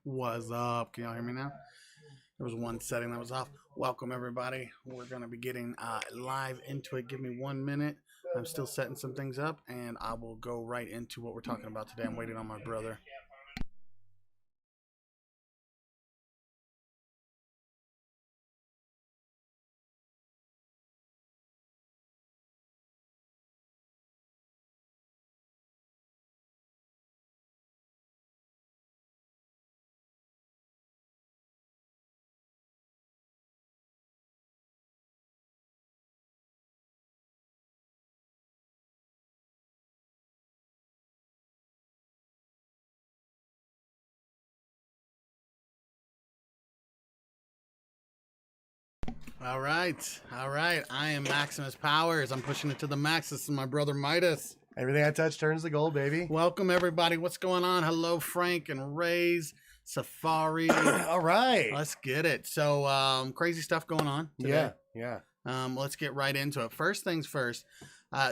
What's up? Can y'all hear me now? There was one setting that was off. Welcome, everybody. We're going to be getting live into it. Give me 1 minute. I'm still setting some things up, and I will go right into what we're talking about today. I'm waiting on my brother. All right. All right. I am Maximus Powers. I'm pushing it to the max. This is my brother Midas. Everything I touch turns to gold, baby. Welcome, everybody. What's going on? Hello, Frank and Ray's Safari. All right. Let's get it. So, crazy stuff going on today. Yeah. Let's get right into it. First things first.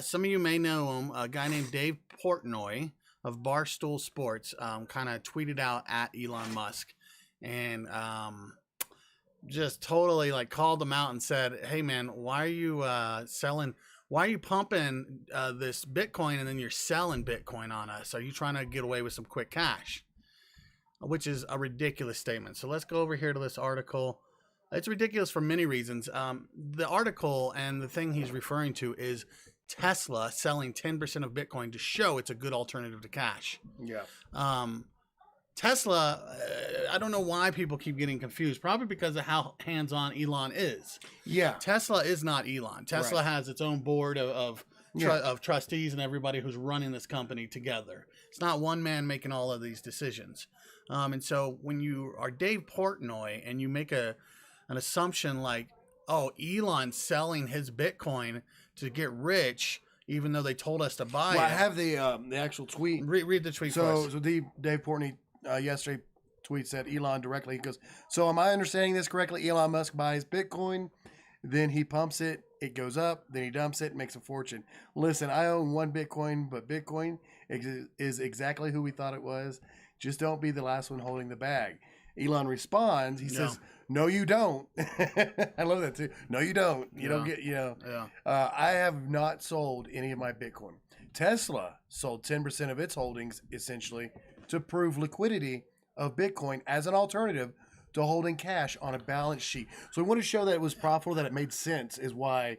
Some of you may know him. A guy named Dave Portnoy of Barstool Sports kind of tweeted out at Elon Musk and just totally like called him out and said, "Hey man, why are you selling? Why are you pumping this Bitcoin and then you're selling Bitcoin on us? Are you trying to get away with some quick cash?" Which is a ridiculous statement. So let's go over here to this article. It's ridiculous for many reasons. The article and the thing he's referring to is Tesla selling 10% of Bitcoin to show it's a good alternative to cash. Yeah. Tesla, I don't know why people keep getting confused. Probably because of how hands-on Elon is. Yeah. Tesla is not Elon. Tesla has its own board of trustees and everybody who's running this company together. It's not one man making all of these decisions. And so when you are Dave Portnoy and you make an assumption like, oh, Elon's selling his Bitcoin to get rich, even though they told us to buy it. I have the actual tweet. Read the tweet So Dave Portnoy yesterday tweet said Elon directly. He goes, "So am I understanding this correctly? Elon Musk buys Bitcoin, then he pumps it, it goes up, then he dumps it, makes a fortune. Listen, I own one Bitcoin, but Bitcoin is exactly who we thought it was. Just don't be the last one holding the bag." Elon responds, he says, "No, you don't." I love that too. No, you don't. You don't get, I have not sold any of my Bitcoin. Tesla sold 10% of its holdings essentially to prove liquidity of Bitcoin as an alternative to holding cash on a balance sheet. So we want to show that it was profitable, that it made sense, is why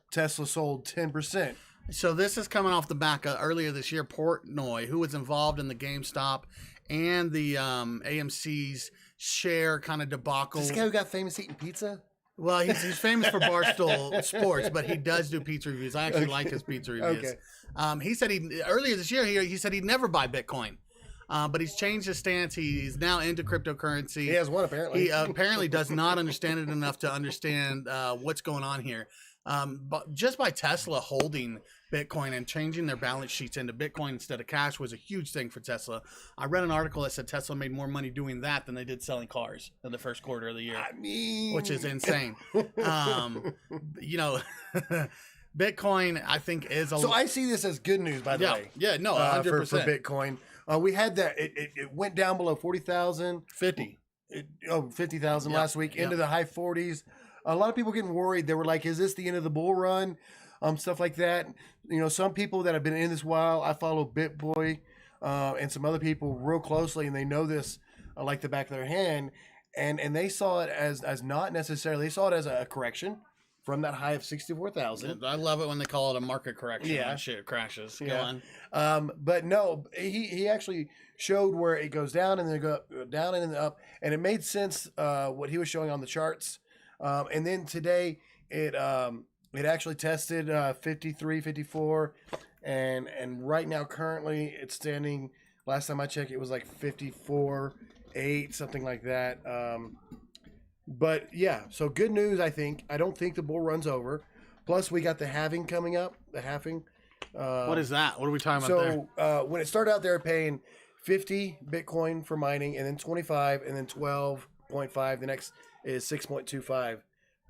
Tesla sold 10%. So this is coming off the back of earlier this year, Portnoy, who was involved in the GameStop and the AMC's share kind of debacle. This guy who got famous eating pizza? Well, he's famous for Barstool Sports, but he does do pizza reviews. I actually like his pizza reviews. Okay. He said earlier this year he said he'd never buy Bitcoin, but he's changed his stance. He's now into cryptocurrency. He has one apparently. He apparently does not understand it enough to understand what's going on here. But just by Tesla holding Bitcoin and changing their balance sheets into Bitcoin instead of cash was a huge thing for Tesla. I read an article that said Tesla made more money doing that than they did selling cars in the first quarter of the year, which is insane. Bitcoin, I think, is a... So I see this as good news, by the way. Yeah, no, 100%. For Bitcoin. We had that. It went down below 40,000. 50,000 last week, into the high 40s. A lot of people getting worried. They were like, is this the end of the bull run? Stuff like that. Some people that have been in this while, I follow BitBoy and some other people real closely, and they know this like the back of their hand. And they saw it as not necessarily, they saw it as a correction from that high of 64,000. I love it when they call it a market correction. Yeah, shit crashes. Go on. But no, he actually showed where it goes down and then go down and then up, and it made sense what he was showing on the charts. And then today it actually tested 53, 54, and right now currently it's standing. Last time I checked, it was like 54.8, something like that. But yeah, so good news. I don't think the bull run's over. Plus, we got the halving coming up. The halving. What is that? What are we talking about there? So when it started out, they were paying 50 Bitcoin for mining, and then 25, and then 12.5. The next is 6.25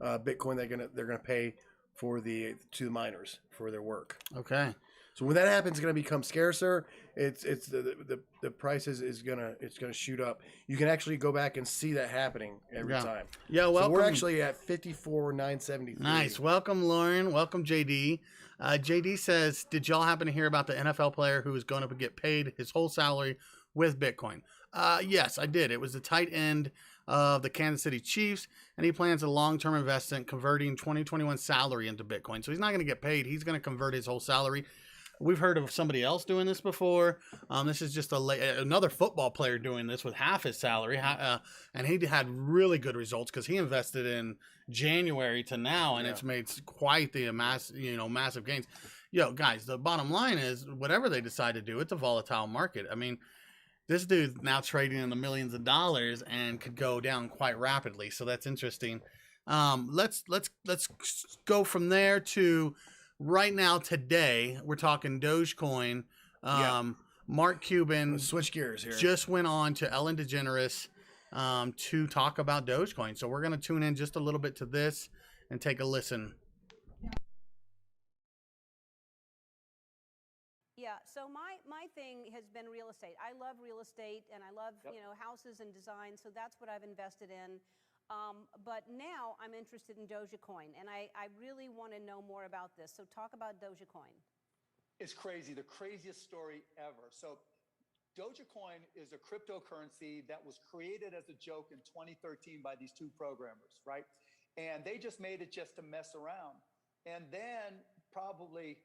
Bitcoin. They're gonna pay to the miners for their work. Okay. So when that happens, it's going to become scarcer. It's the prices is gonna shoot up. You can actually go back and see that happening every time. Yeah, welcome. So we're actually at 54,973. Nice. Welcome, Lauren. Welcome, JD. JD says, did y'all happen to hear about the NFL player who was going to get paid his whole salary with Bitcoin? Yes, I did. It was the tight end of the Kansas City Chiefs, and he plans a long-term investment converting 2021 salary into Bitcoin. So he's not going to get paid. He's going to convert his whole salary. We've heard of somebody else doing this before. This is just another football player doing this with half his salary, and he had really good results because he invested in January to now, and it's made quite the massive gains. Guys, the bottom line is whatever they decide to do, it's a volatile market. I mean, this dude's now trading in the millions of dollars and could go down quite rapidly, so that's interesting. Let's go from there to. Right now, today, we're talking Dogecoin. Mark Cuban Let's switch gears here. Just went on to Ellen DeGeneres to talk about Dogecoin. So we're going to tune in just a little bit to this and take a listen. Yeah, so my thing has been real estate. I love real estate, and I love houses and design, so that's what I've invested in. But now I'm interested in Dogecoin, and I really want to know more about this. So talk about Dogecoin. It's crazy, the craziest story ever. So Dogecoin is a cryptocurrency that was created as a joke in 2013 by these two programmers, right? And they just made it just to mess around. And then probably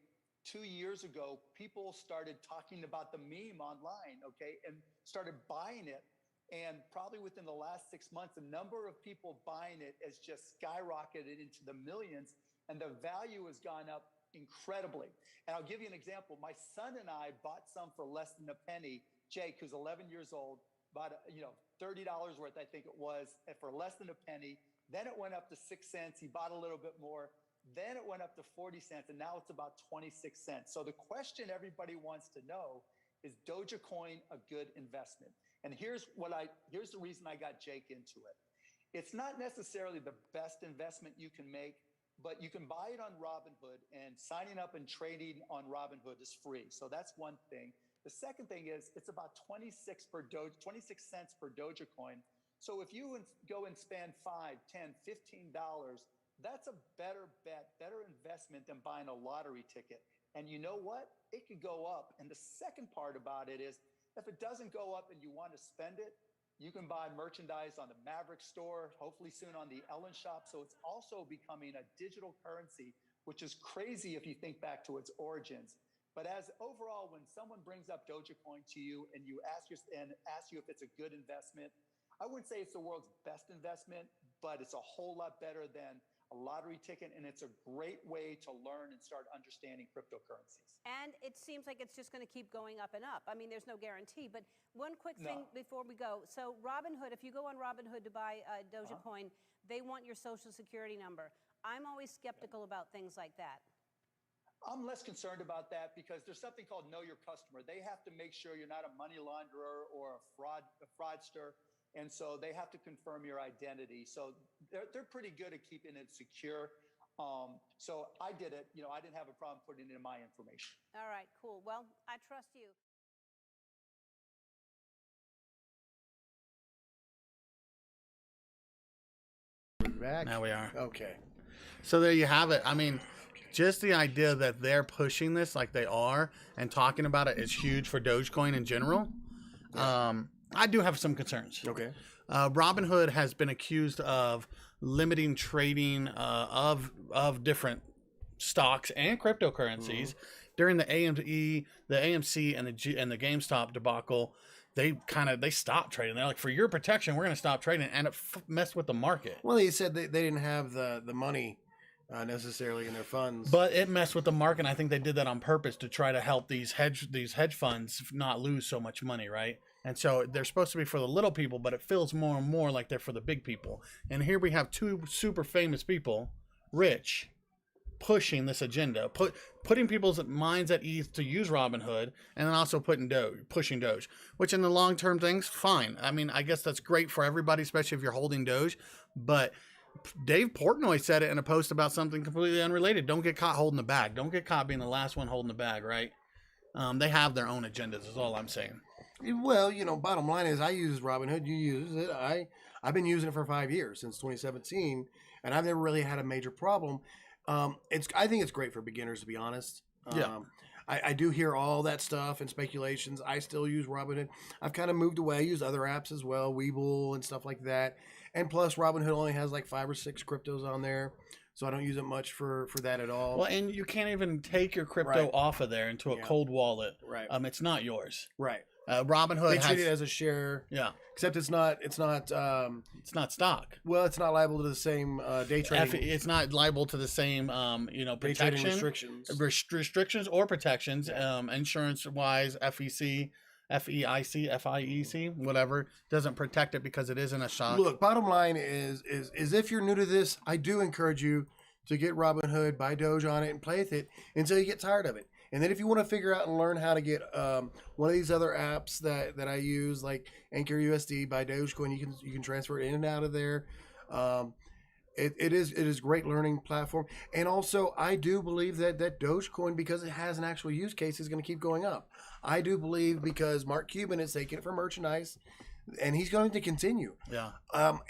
2 years ago, people started talking about the meme online, okay, and started buying it. And probably within the last 6 months, the number of people buying it has just skyrocketed into the millions, and the value has gone up incredibly. And I'll give you an example. My son and I bought some for less than a penny. Jake, who's 11 years old, bought $30 worth, I think it was, for less than a penny. Then it went up to 6 cents. He bought a little bit more. Then it went up to 40 cents, and now it's about 26 cents. So the question everybody wants to know is Dogecoin a good investment? And here's the reason I got Jake into it. It's not necessarily the best investment you can make, but you can buy it on Robinhood, and signing up and trading on Robinhood is free. So that's one thing. The second thing is it's about 26 cents per Dogecoin. So if you go and spend $5, $10, $15, that's a better bet, better investment than buying a lottery ticket. And you know what? It could go up. And the second part about it is, if it doesn't go up and you want to spend it, you can buy merchandise on the Maverick store, hopefully soon on the Ellen shop. So it's also becoming a digital currency, which is crazy if you think back to its origins. But as overall, when someone brings up Dogecoin to you and ask you if it's a good investment, I wouldn't say it's the world's best investment, but it's a whole lot better than a lottery ticket, and it's a great way to learn and start understanding cryptocurrencies. And it seems like it's just going to keep going up and up. I mean, there's no guarantee. But one quick thing before we go. So Robinhood, if you go on Robinhood to buy Dogecoin, they want your social security number. I'm always skeptical about things like that. I'm less concerned about that because there's something called Know Your Customer. They have to make sure you're not a money launderer or a fraudster. And so they have to confirm your identity. So they're pretty good at keeping it secure. So I did it. I didn't have a problem putting in my information. All right, cool. Well, I trust you. Back? Now we are. Okay. So there you have it. I mean, just the idea that they're pushing this like they are and talking about it is huge for Dogecoin in general. I do have some concerns. Okay. Robinhood has been accused of limiting trading of different stocks and cryptocurrencies during the AMC, and the GameStop debacle. They stopped trading. They're like, for your protection, we're going to stop trading, and it messed with the market. Well, he said they didn't have the money necessarily in their funds, but it messed with the market. And I think they did that on purpose to try to help these hedge funds not lose so much money, right? And so they're supposed to be for the little people, but it feels more and more like they're for the big people. And here we have two super famous people, rich, pushing this agenda, putting people's minds at ease to use Robinhood, and then also pushing Doge, which in the long-term things, fine. I mean, I guess that's great for everybody, especially if you're holding Doge. But Dave Portnoy said it in a post about something completely unrelated. Don't get caught holding the bag. Don't get caught being the last one holding the bag, right? They have their own agendas. Is all I'm saying. Well, bottom line is I use Robinhood. You use it. I've been using it for 5 years, since 2017, and I've never really had a major problem. I think it's great for beginners, to be honest. Yeah. I do hear all that stuff and speculations. I still use Robinhood. I've kind of moved away. I use other apps as well, Webull and stuff like that. And plus, Robinhood only has like 5 or 6 cryptos on there, so I don't use it much for that at all. Well, and you can't even take your crypto Right. off of there into a cold wallet. Right. It's not yours. Right. Robinhood They has, treat it as a share. yeah, Except it's not. it's not stock. Well, it's not liable to the same day trading. It's not liable to the same, Day trading protection, restrictions. restrictions or protections, insurance wise, FEIC, whatever, doesn't protect it because it isn't a stock. Look, bottom line is if you're new to this, I do encourage you to get Robinhood, buy Doge on it, and play with it until you get tired of it. And then if you want to figure out and learn how to get one of these other apps that I use, like Anchor USD, buy Dogecoin, you can transfer it in and out of there. It is great learning platform. And also, I do believe that Dogecoin, because it has an actual use case, is going to keep going up. I do believe because Mark Cuban is taking it for merchandise, and he's going to continue. Yeah.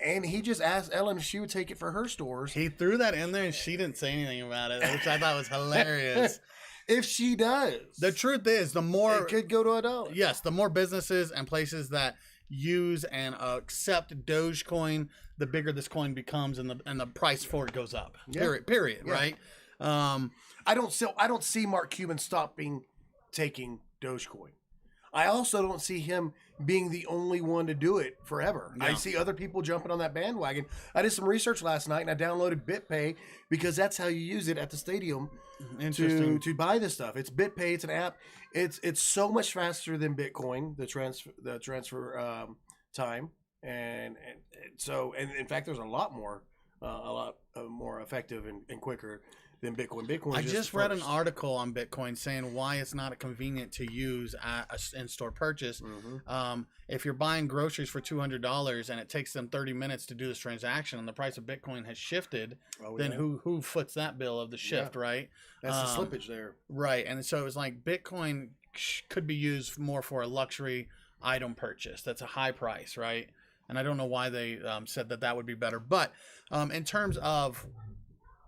And he just asked Ellen if she would take it for her stores. He threw that in there and she didn't say anything about it, which I thought was hilarious. If she does, The truth is, the more it could go to $1. yes, the more businesses and places that use and accept Dogecoin, the bigger this coin becomes, and the price for it goes up. Yeah. Period. Yeah. Right. I don't see Mark Cuban taking Dogecoin. I also don't see him being the only one to do it forever. Yeah. I see other people jumping on that bandwagon. I did some research last night and I downloaded BitPay because that's how you use it at the stadium Interesting. to buy this stuff. It's BitPay. It's an app. It's so much faster than Bitcoin. The transfer time and so in fact there's a lot more effective and quicker than Bitcoin. Bitcoin. I just read an article on Bitcoin saying why it's not convenient to use at an in-store purchase. Mm-hmm. If you're buying groceries for $200 and it takes them 30 minutes to do this transaction, and the price of Bitcoin has shifted, then who foots that bill of the shift, right? That's the slippage there, right? And so it was like Bitcoin could be used more for a luxury item purchase. That's a high price, right? And I don't know why they said that would be better, but in terms of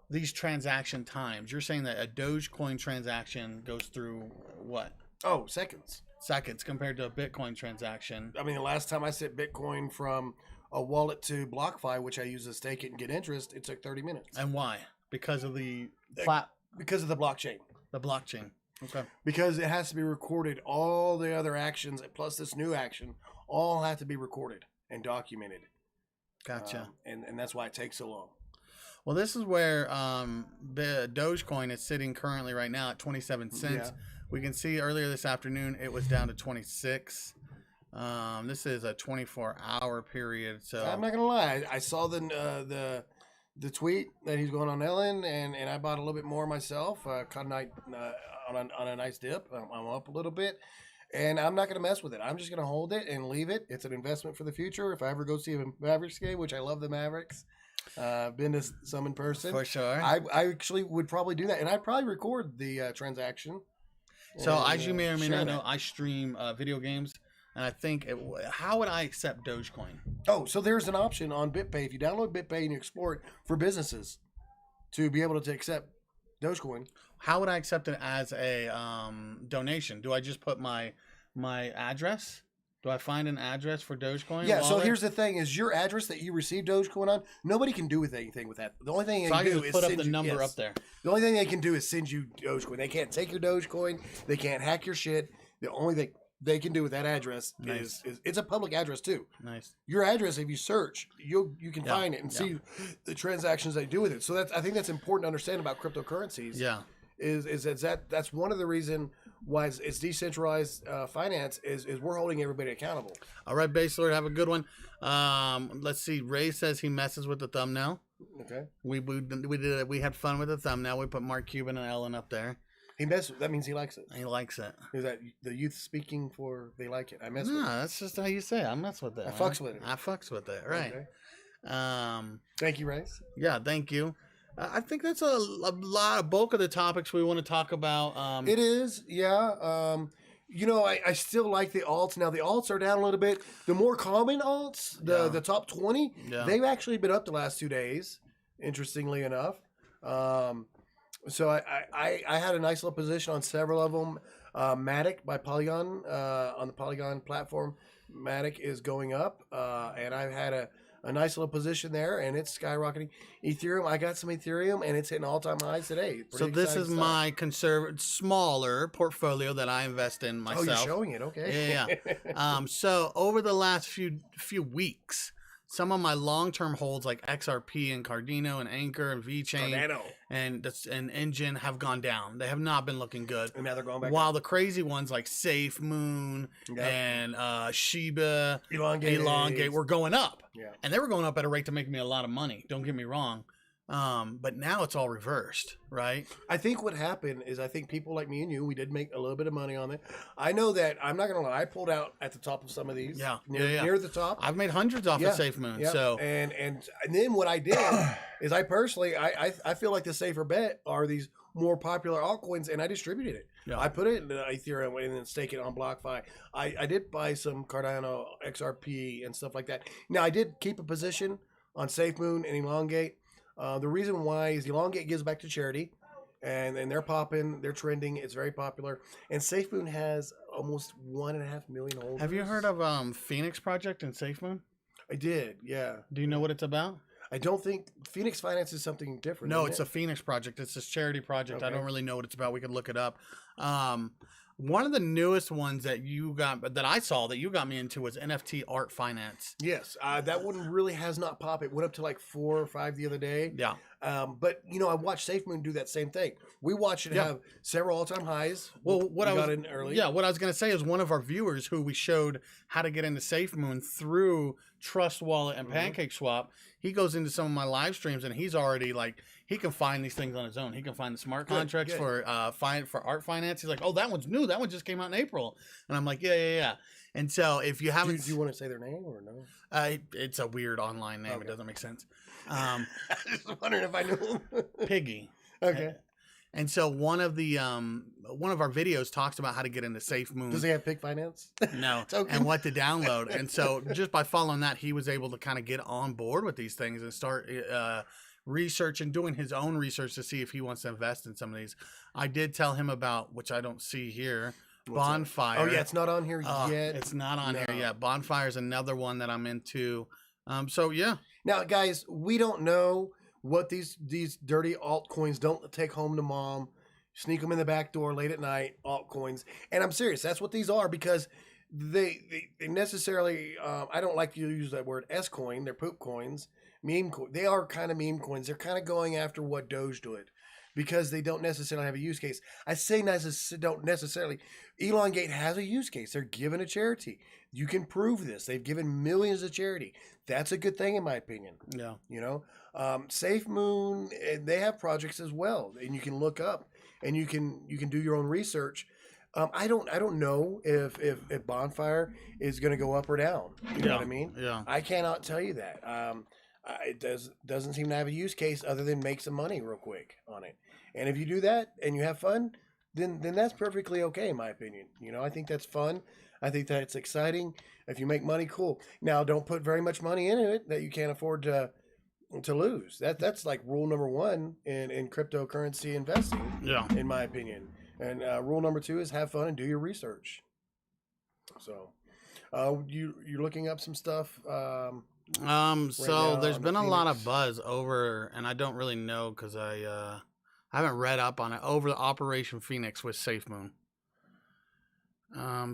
these transaction times, you're saying that a Dogecoin transaction goes through what? Oh, seconds Compared to a Bitcoin transaction. I mean, the last time I sent Bitcoin from a wallet to BlockFi, which I use to stake it and get interest, it took 30 minutes. And why? Because of Because of the blockchain. the blockchain. Okay. Because it has to be recorded. All the other actions, plus this new action, all have to be recorded and documented. Gotcha. And that's why it takes so long. Well, this is where the Dogecoin is sitting currently right now at 27 cents. Yeah. We can see earlier this afternoon it was down to 26. This is a 24-hour period. So I'm not gonna lie. I saw the tweet that he's going on Ellen, and I bought a little bit more myself. Caught a night on a nice dip. I'm up a little bit, and I'm not gonna mess with it. I'm just gonna hold it and leave it. It's an investment for the future. If I ever go see a Mavericks game, which I love the Mavericks. Been to some in person. for sure. I actually would probably do that, and I'd probably record the transaction. So and, as you may or may share not know, that. I stream video games, and I think how would I accept Dogecoin? Oh, so there's an option on BitPay. If you download BitPay and you explore it for businesses to be able to accept Dogecoin. How would I accept it as a donation? Do I just put my address? Do I find an address for Dogecoin? Yeah, so wallet? here's the thing: is your address that you receive Dogecoin on? Nobody can do anything with that. The only thing they So I can can do just is put up send the you, number yes. up there. The only thing they can do is send you Dogecoin. They can't take your Dogecoin. They can't hack your shit. The only thing they can do with that address Nice. is it's a public address too. Nice. Your address, if you search, you can Yeah, find it and yeah. see the transactions they do with it. So I think that's important to understand about cryptocurrencies. Yeah. That's one of the reason why it's decentralized finance is we're holding everybody accountable. All right, Base Lord, have a good one. Let's see. Ray says he messes with the thumbnail. Okay. We had fun with the thumbnail. We put Mark Cuban and Ellen up there. That means he likes it. He likes it. Is that the youth speaking for they like it? I mess No, with it. that's just how you say it. I mess with it. I man. fucks with it. I fucks with it. Right. Okay. Um. Thank you, Rice. Yeah. Thank you. I think that's a lot of bulk of the topics we want to talk about. It is, yeah. I still like the alts. Now the alts are down a little bit. The more common alts, the top 20, they've actually been up the last 2 days. Interestingly enough, so I had a nice little position on several of them. Matic by Polygon on the Polygon platform. Matic is going up, and I've had a nice little position there, and it's skyrocketing. Ethereum, I got some Ethereum, and it's hitting all-time highs today. So this is my smaller portfolio that I invest in myself. Oh, you're showing it, okay? Yeah. So over the last few weeks, some of my long-term holds like XRP and Cardano and Anchor and VeChain and Engine have gone down. They have not been looking good. And now they're going back While the crazy ones like Safe Moon and Shiba, Elongate were going up. Yeah. And they were going up at a rate to make me a lot of money. Don't get me wrong. But now it's all reversed, right? I think what happened is I think people like me and you, we did make a little bit of money on it. I know that, I'm not going to lie, I pulled out at the top of some of these. Near the top. I've made hundreds off of Safe Moon. Yeah. So and then what I did is I personally, I feel like the safer bet are these more popular altcoins, and I distributed it. Yeah. I put it in Ethereum and then stake it on BlockFi. I did buy some Cardano, XRP, and stuff like that. Now, I did keep a position on Safe Moon and Elongate. The reason why is Elongate gives back to charity, and they're popping, they're trending, it's very popular. And SafeMoon has almost 1.5 million holders. Have you heard of Phoenix Project and SafeMoon? I did, yeah. Do you know what it's about? I don't think Phoenix Finance is something different. No, it's a Phoenix Project. It's this charity project. Okay. I don't really know what it's about. We could look it up. One of the newest ones that I saw that you got me into was NFT art finance. Yes, that one really has not popped. It went up to like 4 or 5 the other day. Yeah. But I watched SafeMoon do that same thing. We watched it have several all-time highs. Well, what I was going to say is one of our viewers who we showed how to get into SafeMoon through Trust Wallet and PancakeSwap. He goes into some of my live streams and he's already like, he can find these things on his own. He can find the smart contracts for art finance. He's like, oh, that one's new. That one just came out in April. And I'm like, yeah. And so if you haven't, do you want to say their name or no? It's a weird online name. Okay. It doesn't make sense. I was just wondering if I knew. Piggy. Okay. And so one of our videos talks about how to get into SafeMoon. Does he have Pig Finance? No. Okay. And what to download. And so just by following that, he was able to kind of get on board with these things and start research and doing his own research to see if he wants to invest in some of these. I did tell him about, which I don't see here, Bonfire. Oh yeah, it's not on here yet. It's not on here yet. Bonfire is another one that I'm into. So yeah. Now, guys, we don't know what these dirty altcoins don't take home to mom, sneak them in the back door late at night, altcoins. And I'm serious. That's what these are, because they necessarily, I don't like to use that word S-coin. They're poop coins. Meme coin. They are kind of meme coins. They're kind of going after what Doge did, because they don't necessarily have a use case. I say don't necessarily. Elongate has a use case. They're given a charity. You can prove this. They've given millions to charity. That's a good thing, in my opinion. Yeah. Safe Moon, they have projects as well, and you can look up and you can do your own research. I don't know if Bonfire is going to go up or down. You know what I mean? Yeah. I cannot tell you that. It doesn't seem to have a use case other than make some money real quick on it. And if you do that and you have fun, then that's perfectly okay, in my opinion. I think that's fun. I think that's exciting. If you make money, cool. Now, don't put very much money into it that you can't afford to lose. That's like rule number 1 in cryptocurrency investing. Yeah, in my opinion. And rule number 2 is have fun and do your research. So, you're looking up some stuff. So there's been a lot of buzz over, and I don't really know because I haven't read up on it, over the Operation Phoenix with SafeMoon.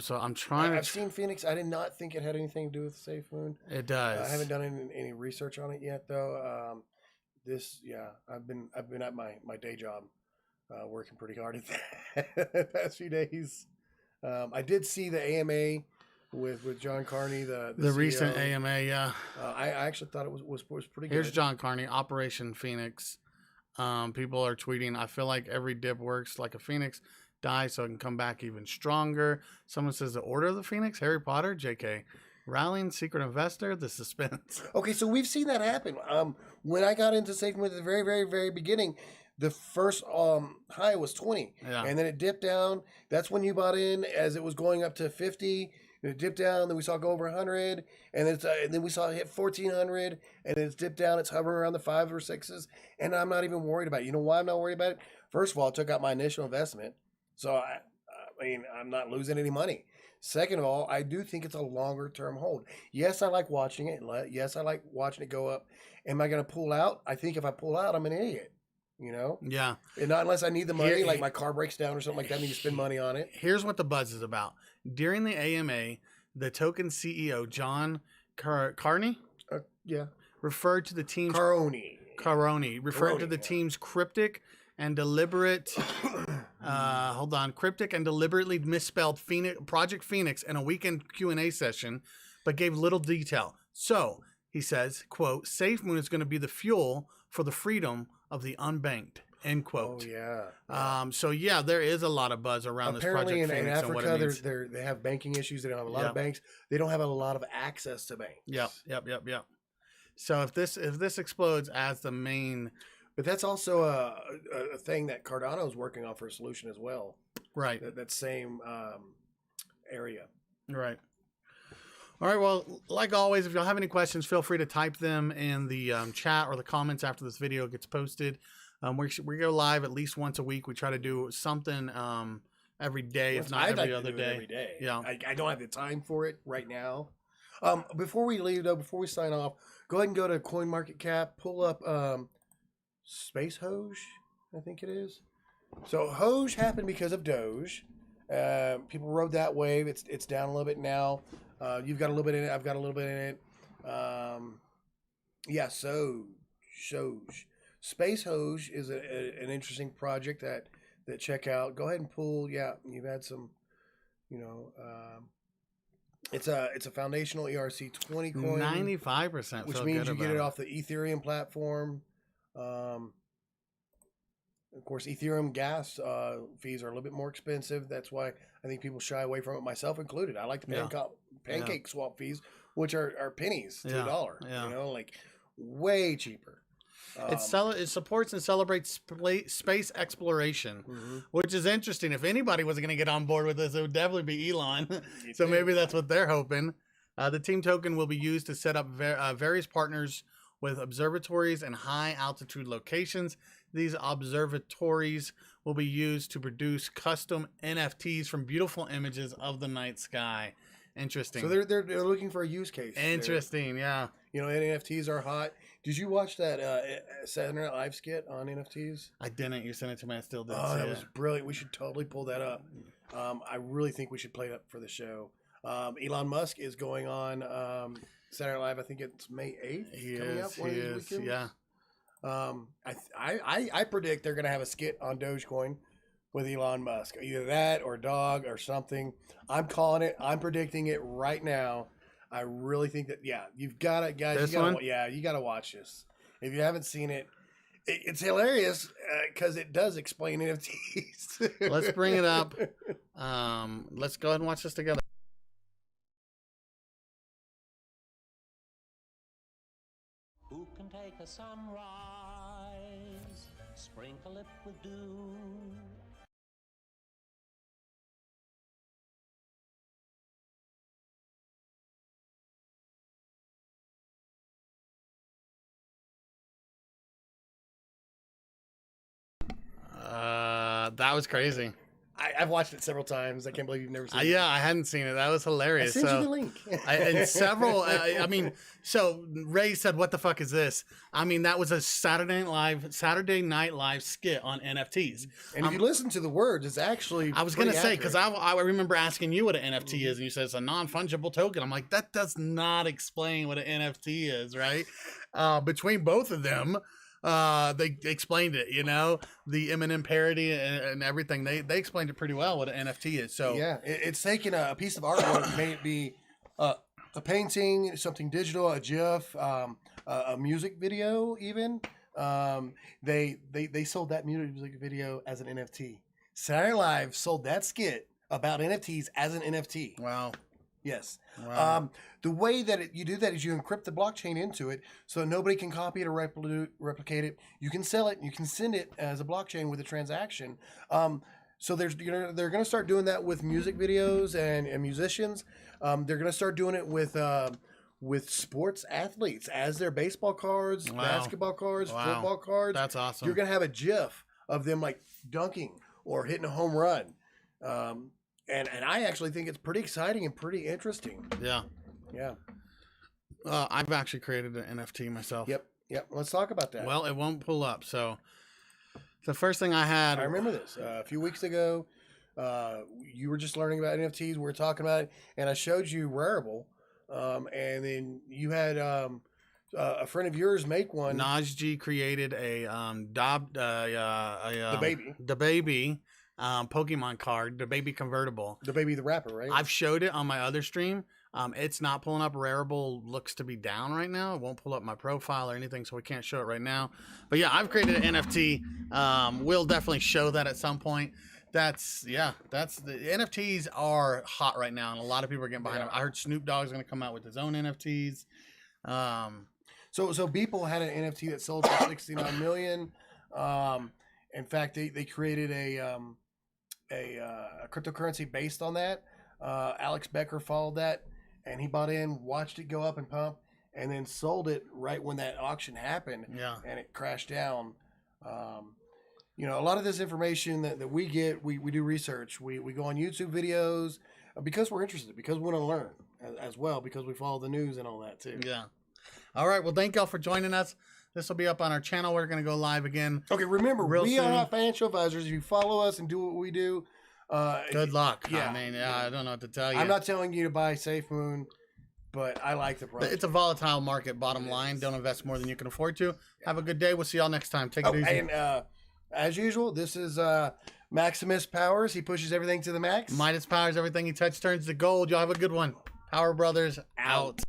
So I'm trying. I've seen Phoenix. I did not think it had anything to do with SafeMoon. It does. I haven't done any research on it yet, though. I've been at my day job, working pretty hard at the past few days. I did see the AMA with John Carney, the recent AMA. Yeah. I actually thought it was pretty good. Here's John Carney, Operation Phoenix. People are tweeting, I feel like every dip works like a phoenix. Die so it can come back even stronger. Someone says the Order of the Phoenix, Harry Potter, JK. Rallying secret investor, the suspense. Okay, so we've seen that happen. When I got into SafeMoon at the very, very, very beginning, the first high was 20, Yeah. and then it dipped down. That's when you bought in as it was going up to 50. And it dipped down. Then we saw it go over 100, and then we saw it hit 1,400, and it's dipped down. It's hovering around the 5s or 6s, and I'm not even worried about it. You know why I'm not worried about it? First of all, I took out my initial investment, so I mean, I'm not losing any money. Second of all, I do think it's a longer term hold. Yes, I like watching it. Yes, I like watching it go up. Am I going to pull out? I think if I pull out, I'm an idiot. You know? Yeah. And not unless I need the money, like my car breaks down or something like that, I need to spend money on it. Here's what the buzz is about. During the AMA, the token CEO, John Carney, Yeah. referred to the team's Caroni referred to the team's cryptic and deliberately misspelled Project Phoenix in a weekend Q&A session, but gave little detail. So he says, quote, SafeMoon is going to be the fuel for the freedom of the unbanked, end quote. Oh, yeah. So yeah, there is a lot of buzz around Apparently this Project in Phoenix and what it Africa, means. they have banking issues. They don't have a lot Yeah. of banks. They don't have a lot of access to banks. Yep. So if this explodes as the main, But that's also a thing that Cardano is working on for a solution as well. right, That same area. right. All right. Well, like always, if y'all have any questions, feel free to type them in the chat or the comments after this video gets posted. We go live at least once a week. We try to do something every day, if not I'd every like to other do it day. every day. Yeah. I don't have the time for it right now. Before we leave, though, before we sign off, go ahead and go to CoinMarketCap, pull up Space Doge, I think it is. So Doge happened because of Doge. People rode that wave. It's down a little bit now. You've got a little bit in it. I've got a little bit in it. Yeah, Doge. Space Doge is an interesting project that check out. Go ahead and pull. Yeah, you've had some, it's a foundational ERC20 coin. 95%, which means you get it off the Ethereum platform. Of course, Ethereum gas fees are a little bit more expensive. That's why I think people shy away from it, myself included. I like the pancake swap fees, which are pennies to $1. Yeah. Like way cheaper. It supports and celebrates space exploration, which is interesting. If anybody was going to get on board with this, it would definitely be Elon. So maybe that's what they're hoping. The team token will be used to set up various partners with observatories and high altitude locations. These observatories will be used to produce custom NFTs from beautiful images of the night sky. Interesting. So they're looking for a use case. Interesting, yeah. NFTs are hot. Did you watch that Saturday Night Live skit on NFTs? I didn't. You sent it to me. I still didn't. Oh, that was brilliant. We should totally pull that up. I really think we should play it up for the show. Elon Musk is going on Saturday Night Live. I think it's May 8th. He is. Yeah. I predict they're going to have a skit on Dogecoin with Elon Musk. Either that or Dog or something. I'm calling it. I'm predicting it right now. I really think that, you've got to, guys. You got to watch this. If you haven't seen it, it's hilarious because it does explain NFTs. Let's bring it up. Let's go ahead and watch this together. Who can take a sunrise, sprinkle it with dew? That was crazy. I've watched it several times. I can't believe you've never seen it. Yeah, I hadn't seen it. That was hilarious. I sent you the link. And several, so Ray said, "What the fuck is this?" I mean, that was a Saturday Night Live skit on NFTs. And if you listen to the words, it's actually I was going to say, because I remember asking you what an NFT is, and you said it's a non-fungible token. I'm like, that does not explain what an NFT is, right? Between both of them, they explained it, the imminent parity and everything. They explained it pretty well what an NFT is. So yeah, it's taking a piece of artwork, may it be a painting, something digital, a GIF, a music video, even. They sold that music video as an NFT. Saturday Night Live sold that skit about NFTs as an NFT. Wow. Yes. Wow. The way that you do that is you encrypt the blockchain into it so nobody can copy it or replicate it. You can sell it. You can send it as a blockchain with a transaction. So they're going to start doing that with music videos and musicians. They're going to start doing it with sports athletes as their baseball cards, Wow. basketball cards, Wow. football cards. That's awesome. You're going to have a GIF of them like dunking or hitting a home run. And I actually think it's pretty exciting and pretty interesting. Yeah. Yeah. I've actually created an NFT myself. Yep. Let's talk about that. Well, it won't pull up. So the first thing I had. I remember this a few weeks ago. You were just learning about NFTs. We were talking about it, and I showed you Rarible. And then you had a friend of yours make one. Najee created a the baby Pokemon card, the baby convertible. The baby, the rapper, right? I've showed it on my other stream. It's not pulling up. Rarible looks to be down right now. It won't pull up my profile or anything, so we can't show it right now. But yeah, I've created an NFT. We'll definitely show that at some point. That's the NFTs are hot right now, and a lot of people are getting behind them. I heard Snoop Dogg's going to come out with his own NFTs. So Beeple had an NFT that sold for 69 million. In fact, they created a cryptocurrency based on that. Alex Becker followed that, and he bought in, watched it go up and pump, and then sold it right when that auction happened. Yeah. And it crashed down. A lot of this information that we get, we do research. We go on YouTube videos because we're interested, because we want to learn as well, because we follow the news and all that too. Yeah. All right. Well, thank y'all for joining us. This will be up on our channel. We're going to go live again. Okay, remember, real we soon. are not financial advisors. If you follow us and do what we do, Good luck. Yeah. I mean, I don't know what to tell you. I'm not telling you to buy SafeMoon, but I like the product. It's a volatile market, bottom line. Don't invest more than you can afford to. Have a good day. We'll see y'all next time. Take it easy. And as usual, this is Maximus Powers. He pushes everything to the max. Midas powers everything he touches turns to gold. Y'all have a good one. Power Brothers out.